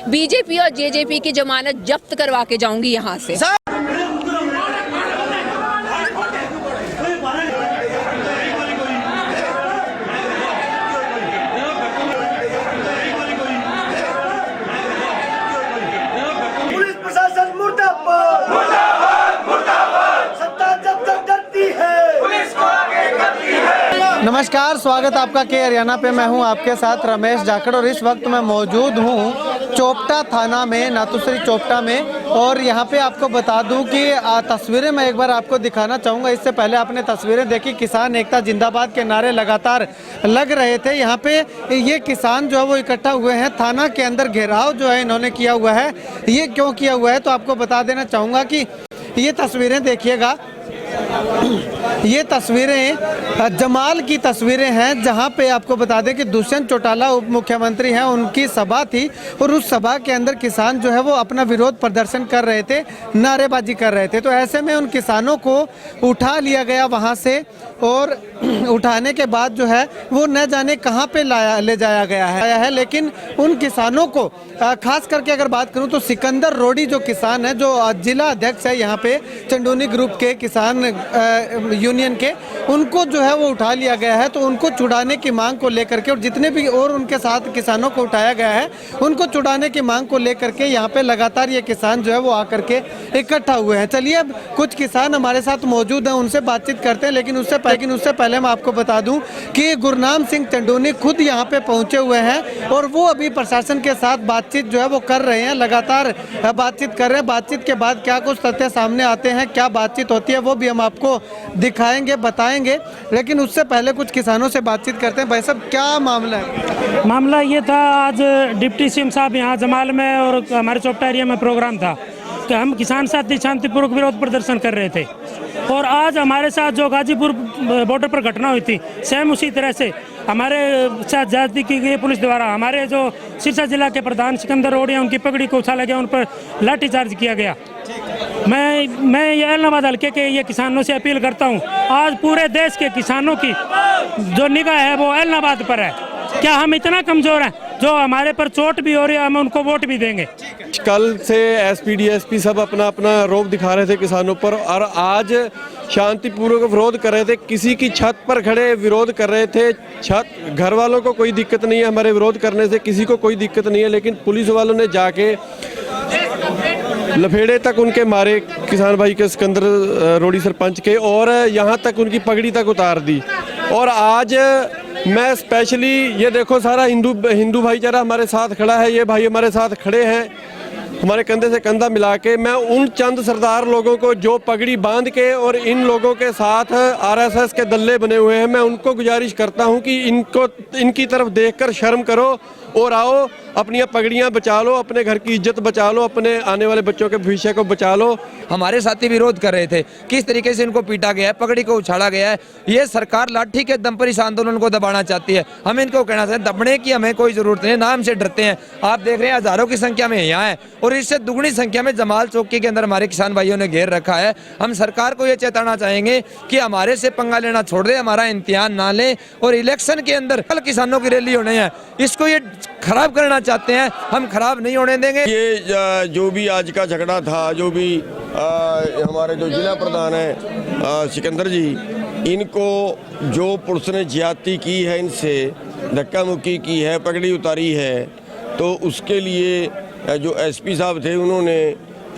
BJP और JJP की जमानत जब्त करवा के जाऊंगी यहाँ से। पुलिस प्रशासन मुर्दाबाद, मुर्दाबाद, मुर्दाबाद। सत्ता जब तक डरती है, पुलिस को आगे करती है। नमस्कार, स्वागत आपका के हरियाणा पे। मैं हूं आपके साथ रमेश जाखड़ और इस वक्त मैं मौजूद हूं चोपटा थाना में, नाथुश्री चोपटा में। और यहां पे आपको बता दूं कि तस्वीरें मैं एक बार आपको दिखाना चाहूँगा। इससे पहले आपने तस्वीरें देखी, किसान एकता जिंदाबाद के नारे लगातार लग रहे थे। यहाँ पे ये किसान जो है वो इकट्ठा हुए हैं। थाना के अंदर घेराव जो है इन्होंने किया हुआ है। ये क्यों किया हुआ है तो आपको बता देना चाहूँगा कि ये तस्वीरें देखिएगा, ये तस्वीरें जमाल की तस्वीरें हैं, जहां पे आपको बता दें कि दुष्यंत चौटाला उप मुख्यमंत्री हैं, उनकी सभा थी और उस सभा के अंदर किसान जो है वो अपना विरोध प्रदर्शन कर रहे थे, नारेबाजी कर रहे थे। तो ऐसे में उन किसानों को उठा लिया गया वहां से और उठाने के बाद जो है वो न जाने कहां पे ले जाया गया है। लेकिन उन किसानों को खास करके अगर बात करूं तो सिकंदर रोडी जो किसान है, जो जिला अध्यक्ष है यहाँ पे चंदोनी ग्रुप के किसान यूनियन के, उनको जो है वो उठा लिया गया है। तो उनको छुड़ाने की मांग को लेकर के और जितने भी और उनके साथ किसानों को उठाया गया है, उनको छुड़ाने की मांग को लेकर के यहाँ पे लगातार ये किसान जो है वो आकर के इकट्ठा हुए हैं। चलिए अब कुछ किसान हमारे साथ मौजूद हैं, उनसे बातचीत करते हैं। लेकिन उससे पहले मैं आपको बता दूं कि गुरनाम सिंह चंदोनी खुद यहाँ पे पहुंचे हुए हैं और वो अभी प्रशासन के साथ बातचीत जो है वो कर रहे हैं, लगातार बातचीत कर रहे हैं। बातचीत के बाद क्या कुछ तथ्य सामने आते हैं, क्या बातचीत होती है, वो भी हम आपको दिखाएंगे, बताएंगे। लेकिन उससे पहले कुछ किसानों से बातचीत करते हैं। भाई साहब, क्या मामला है? मामला ये था, आज डिप्टी सीएम साहब यहाँ जमाल में और हमारे चोपटा एरिया में प्रोग्राम था कि हम किसान साथी शांतिपूर्वक विरोध प्रदर्शन कर रहे थे। और आज हमारे साथ जो गाजीपुर बॉर्डर पर घटना हुई थी, सेम उसी तरह से हमारे साथ ज्यादती की गई पुलिस द्वारा। हमारे जो सिरसा जिला के प्रधान सिकंदर रोडी हैं, उनकी पगड़ी को उछाला गया, उन पर लाठीचार्ज किया गया। मैं ये एलनाबाद हल्के के ये किसानों से अपील करता हूँ, आज पूरे देश के किसानों की जो निगाह है वो एलनाबाद पर है। क्या हम इतना कमजोर हैं जो हमारे पर चोट भी हो रही है, हम उनको वोट भी देंगे? कल से एसपी डीएसपी सब अपना अपना रौब दिखा रहे थे किसानों पर और आज शांतिपूर्वक विरोध कर रहे थे। किसी की छत पर खड़े विरोध कर रहे थे। छत घर वालों को कोई दिक्कत नहीं है, हमारे विरोध करने से किसी को कोई दिक्कत नहीं है। लेकिन पुलिस वालों ने जाके लफेड़े तक उनके मारे, किसान भाई के सिकंदर रोडी सरपंच के, और यहाँ तक उनकी पगड़ी तक उतार दी। और आज मैं स्पेशली ये देखो, सारा हिंदू भाईचारा हमारे साथ खड़ा है। ये भाई हमारे साथ खड़े हैं, हमारे कंधे से कंधा मिला के। मैं उन चंद सरदार लोगों को जो पगड़ी बांध के और इन लोगों के साथ आरएसएस के दल्ले बने हुए हैं, मैं उनको गुजारिश करता हूं कि इनकी तरफ देखकर शर्म करो और आओ, अपनी पगड़ियां बचा लो, अपने घर की इज्जत बचा लो, अपने आने वाले बच्चों के भविष्य को बचा लो। हमारे साथी विरोध कर रहे थे, किस तरीके से इनको पीटा गया है, पगड़ी को उछाला गया है। ये सरकार लाठी के दम पर इस आंदोलन को दबाना चाहती है। हम इनको कहना चाहते हैं, दबने की हमें कोई जरूरत नहीं, नाम से डरते हैं। आप देख रहे हैं हजारों की संख्या में यहाँ है और इससे दुगनी संख्या में जमाल चौकी के अंदर हमारे किसान भाइयों ने घेर रखा है। हम सरकार को ये चेताना चाहेंगे कि हमारे से पंगा लेना छोड़ दे, हमारा इम्तिहान ना ले। और इलेक्शन के अंदर कल किसानों की रैली होने हैं, इसको ये खराब करना चाहते हैं, हम खराब नहीं होने देंगे। ये जो भी आज का झगड़ा था, जो भी हमारे जो जिला प्रधान है सिकंदर जी, इनको जो पुलिस ने ज्यादती की है, इनसे धक्का मुक्की की है, पगड़ी उतारी है, तो उसके लिए जो एसपी साहब थे उन्होंने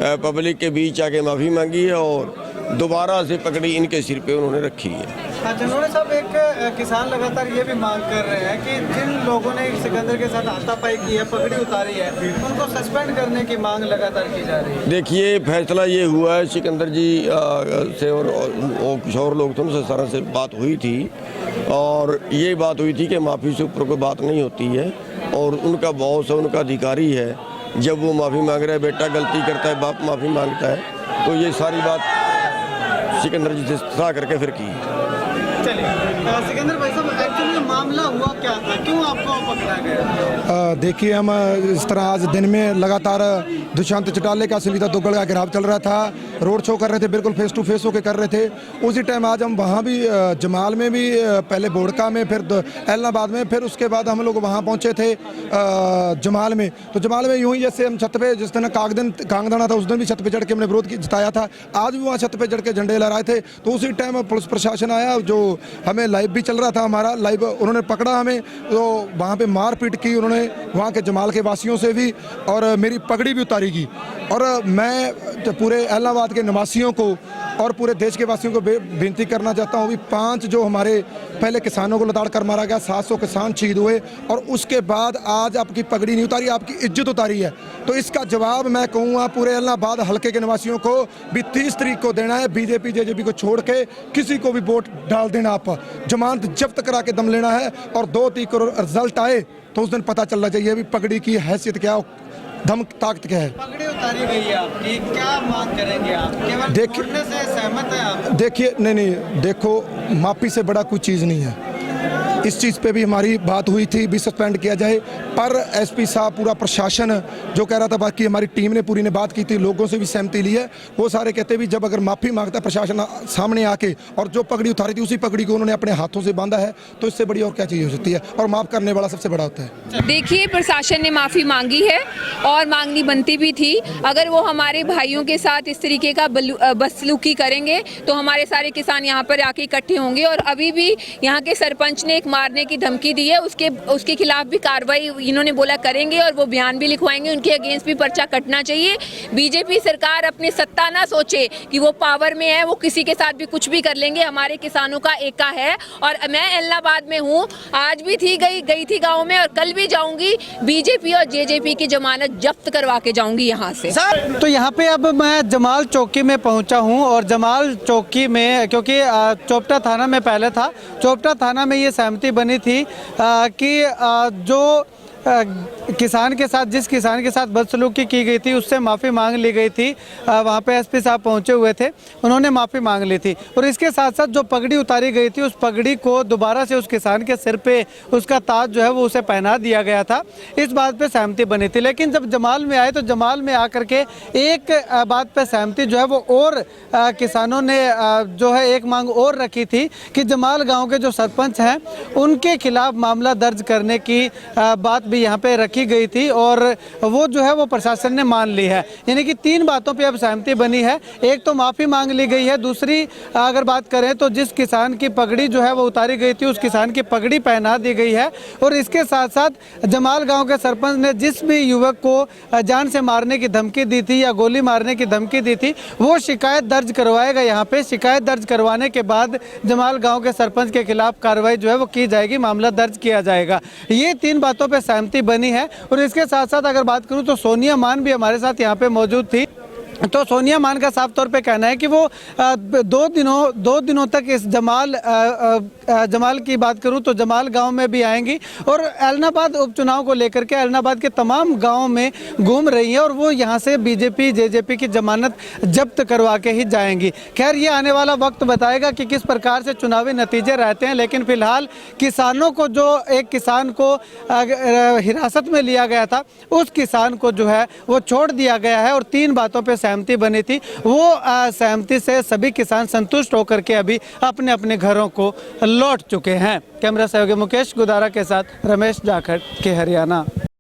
पब्लिक के बीच आके माफ़ी मांगी है और दोबारा से पगड़ी इनके सिर पे उन्होंने रखी है। जनोड़े साहब, एक किसान लगातार ये भी मांग कर रहे हैं कि जिन लोगों ने सिकंदर के साथ हाथापाई की है, पगड़ी उतारी है, उनको सस्पेंड करने की मांग लगातार की जा रही है। देखिए, फैसला ये हुआ है, सिकंदर जी से और कुछ और लोग थे, उनसे सारा से बात हुई थी और ये बात हुई थी कि माफ़ी से ऊपर कोई बात नहीं होती है और उनका बॉस है, उनका अधिकारी है। जब वो माफ़ी मांग रहा है, बेटा गलती करता है, बाप माफ़ी मांगता है, तो ये सारी बात सिकंदर जी से सलाह करके फिर की। चलिए सिकंदर भाई साहब, एक्चुअली मामला हुआ क्या था, क्यों आपको पकड़ा गया? देखिए हम इस तरह आज दिन में लगातार दुष्यंत चौटाला का सुनीता दुग्गल का घेराव चल रहा था, रोड शो कर रहे थे, बिल्कुल फेस टू फेस होकर कर रहे थे। उसी टाइम आज हम वहाँ भी जमाल में भी, पहले बोड़का में, फिर एलनाबाद में, फिर उसके बाद हम लोग वहाँ पहुँचे थे जमाल में। तो जमाल में यूँ ही जैसे हम छत पे, जिस दिन कांगदाना था उस दिन भी छत पे चढ़ के हमने विरोध जताया था, आज भी वहाँ छत पे चढ़ के झंडे लहराए थे। तो उसी टाइम पुलिस प्रशासन आया, जो हमें लाइव भी चल रहा था हमारा लाइव, उन्होंने पकड़ा हमें, तो वहाँ पे मारपीट की उन्होंने वहाँ के जमाल के वासियों से भी, और मेरी पगड़ी भी उतारी गई। और मैं पूरे इलाहाबाद के निवासियों को और पूरे देश के वासियों को विनती करना चाहता हूँ, भी 5 जो हमारे पहले किसानों को लताड़ कर मारा गया, 700 किसान शहीद हुए, और उसके बाद आज आपकी पगड़ी नहीं उतारी, आपकी इज्जत उतारी है। तो इसका जवाब मैं कहूँगा पूरे इलाहाबाद हल्के के निवासियों को भी 30 तारीख को देना है। बीजेपी जेजेपी को छोड़ के किसी को भी वोट डाल देना, आप जमानत जब्त करा के दम लेना है, और 2-3 करोड़ रिजल्ट आए तो उस दिन पता चलना चाहिए भी पगड़ी की हैसियत क्या, दम ताकत क्या है। पगड़ी उतारी गई है आपकी, क्या मांग करेंगे आप? केवल देखिए, छोड़ने से सहमत है आप? देखिए, नहीं, देखो, माफी से बड़ा कोई चीज़ नहीं है। इस चीज़ पे भी हमारी बात हुई थी भी सस्पेंड किया जाए, पर एसपी साहब, पूरा प्रशासन जो कह रहा था, बाकी हमारी टीम ने पूरी ने बात की थी, लोगों से भी सहमति ली है, वो सारे कहते भी जब अगर माफ़ी मांगता है प्रशासन सामने आके, और जो पगड़ी उतारी थी उसी पगड़ी को उन्होंने अपने हाथों से बांधा है, तो इससे बड़ी और क्या चीज़ हो सकती है, और माफ़ करने वाला सबसे बड़ा होता है। देखिए, प्रशासन ने माफ़ी मांगी है और मांगनी बनती भी थी। अगर वो हमारे भाइयों के साथ इस तरीके का बदसलूकी करेंगे तो हमारे सारे किसान यहाँ पर आके इकट्ठे होंगे। और अभी भी यहाँ के सरपंच ने एक मारने की धमकी दी है, उसके खिलाफ भी कार्रवाई इन्होंने बोला करेंगे, और वो बयान भी लिखवाएंगे, उनके अगेंस्ट भी पर्चा कटना चाहिए। बीजेपी सरकार अपनी सत्ता ना सोचे कि वो पावर में है, वो किसी के साथ भी कुछ भी कर लेंगे। हमारे किसानों का एका है, और मैं इलाहाबाद में हूँ, आज भी गई थी गाँव में, और कल भी जाऊंगी। बीजेपी और जेजेपी की जमानत जब्त करवा के जाऊंगी यहाँ से। तो यहाँ पे अब मैं जमाल चौकी में पहुँचा हूँ, और जमाल चौकी में, क्योंकि चोपटा थाना में पहले था, चोपटा थाना में ये सहमति बनी थी कि जो किसान के साथ, जिस किसान के साथ बदसलूकी की गई थी उससे माफ़ी मांग ली गई थी। वहाँ पे एसपी साहब पहुँचे हुए थे, उन्होंने माफ़ी मांग ली थी, और इसके साथ साथ जो पगड़ी उतारी गई थी उस पगड़ी को दोबारा से उस किसान के सिर पे उसका ताज जो है वो उसे पहना दिया गया था। इस बात पे सहमति बनी थी। लेकिन जब जमाल में आए तो जमाल में आकर के एक बात पे सहमति जो है वो और किसानों ने जो है एक मांग और रखी थी कि जमाल गाँव के जो सरपंच हैं उनके खिलाफ मामला दर्ज करने की बात भी यहाँ पे रखी गई थी, और वो जो है वो प्रशासन ने मान ली है। यानी कि 3 बातों पे अब सहमति बनी है। एक तो माफ़ी मांग ली गई है, दूसरी अगर बात करें तो जिस किसान की पगड़ी जो है वो उतारी गई थी उस किसान की पगड़ी पहना दी गई है, और इसके साथ साथ जमाल गांव के सरपंच ने जिस भी युवक को जान से मारने की धमकी दी थी या गोली मारने की धमकी दी थी वो शिकायत दर्ज करवाएगा। यहाँ पे शिकायत दर्ज करवाने के बाद जमाल गाँव के सरपंच के खिलाफ कार्रवाई जो है वो की जाएगी, मामला दर्ज किया जाएगा। ये 3 बातों पर सहमति बनी है। और इसके साथ साथ अगर बात करूं तो सोनिया मान भी हमारे साथ यहाँ पे मौजूद थी। तो सोनिया मान का साफ तौर पे कहना है कि वो 2 दिनों तक इस जमाल की बात करूं तो जमाल गांव में भी आएंगी, और एलनाबाद उपचुनाव को लेकर के एलनाबाद के तमाम गांवों में घूम रही है, और वो यहां से बीजेपी जेजेपी की जमानत जब्त करवा के ही जाएंगी। खैर, ये आने वाला वक्त बताएगा कि किस प्रकार से चुनावी नतीजे रहते हैं, लेकिन फिलहाल किसानों को, जो एक किसान को हिरासत में लिया गया था उस किसान को जो है वो छोड़ दिया गया है, और 3 बातों पर सहमति बनी थी। वो सहमति से सभी किसान संतुष्ट होकर के अभी अपने अपने घरों को लौट चुके हैं। कैमरा सहयोगी मुकेश गुदारा के साथ रमेश जाखड़ के हरियाणा।